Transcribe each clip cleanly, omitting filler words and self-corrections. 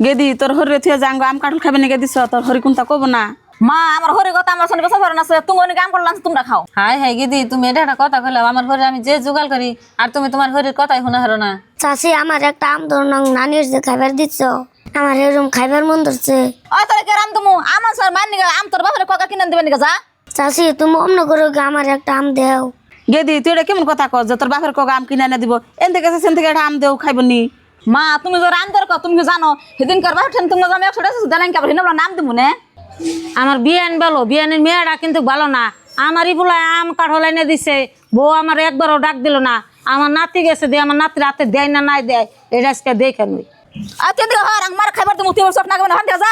গেদি তোর হরি থুয়ে যাঙ্গ আম কাঁঠাল খাবে না গেদিস তোর হরি কোনটা কব না মা আমার হরি কথা আমার শুনে বছর আছে তুমি অনেক কাম করলাম তোমরা খাও। হাই হাই গিদি তুমি এটা একটা কথা কইলাম আমার ঘরে আমি যে জোগাড় করি আর তুমি তোমার ঘরের কথাই শোনা হারো না। চাষি আমার একটা আম ধরনং নানির যে খাইবার দিচ্ছ আমার এরকম খাইবার মন ধরছে। ওই তোর কে রাম তুমি আমার স্যার মান নিগা আম তোর বাপরে কাকা কিনে দিবেন নিগা যা। চাষি তুমি অমন করে আমার একটা আম দেও। গেদি তুই এটা কেমন কথা কস যে তোর বাপের কগা আম কিনে এনে দিব এন থেকে সেন থেকে একটা আম দেও খাইব নি। মা তুমি তো রাম দরকার তুমি কি জানো সেদিন করবা ঠেন তুমি আমি 100 টাকা দেলেন কি আবার হিনবলা নাম দিমু নে। আমার বিয়ান ভালো বিয়ানের মেয়েরা কিন্তু ভালো না। আমারই বলে আম কাঠল এনে দিছে বউ আমার একবারও ডাক দিল না। আমার নাতি গেছে দিয়ে আমার নাতি রাতে দেয় না নাই দেয় এটা আজকে দেখে নই। আর তেন দিকে হার আমার খাইবার তুমি তুই সব না কেমন হান যা।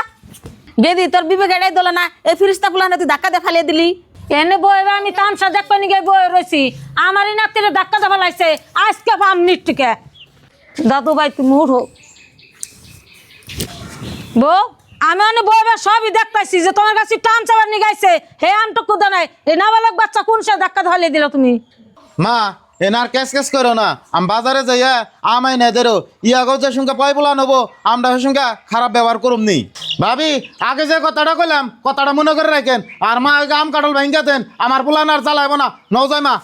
গেদি তোর বিবেক এটাই দলে না এই ফিরিস্তা গুলা তুই ধাক্কা দিয়ে ফালিয়ে দিলি। এনে বইবা আমি তামসা দেখবা নিগে বই রয়েছি আমারই নাতিরে ধাক্কা দেওয়া লাগছে আজকে পাম নিটকে। দাদু ভাই তুমি উঠো বউ আমি অনেক বইবা সবই দেখতেছি যে তোমার কাছে টান চাবার নিগাইছে হে আমটা কুদা নাই এই নাবালক বাচ্চা কোন সে ধাক্কা ধরিয়ে দিল তুমি। মা এনার ক্যাশ ক্যাশ করো না আমি বাজারে যাইয়া আমাই না দেরো ইয়াগো যে সঙ্গে পাই বলা নেবো আমরা সঙ্গে খারাপ ব্যবহার করুম নি। ভাবি আগে যে কথাটা কইলাম কথাটা মনে করে রাখেন আর মা ওই আম কাটল ভাঙ্গা দেন আমার পোলান আর চালাইব না নও যায় মা।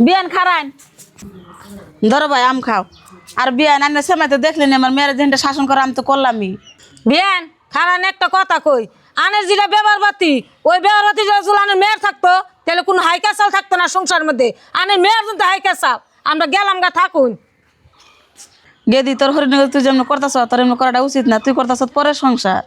বিয়ান খারাইন ধরো ভাই আম খাও আর বিয়ান আন্না সময় তো দেখলেন আমার মেয়ের যেটা শাসন করা আমি তো করলামই। বিয়ান খারান একটা কথা কই আনের যেটা ব্যবহার বাতি ওই ব্যবহার বাতি যদি আনের মেয়ের থাকতো তাহলে কোনো হাইকাসাল থাকতো না সংসার মধ্যে আনের মেয়ের কিন্তু হাইকাসাল আমরা গেলাম গা থাকুন। গেদি তোর হরিণ তুই যেমন করতেছ তোর এমন করাটা উচিত না তুই করতেছ পরের সংসার।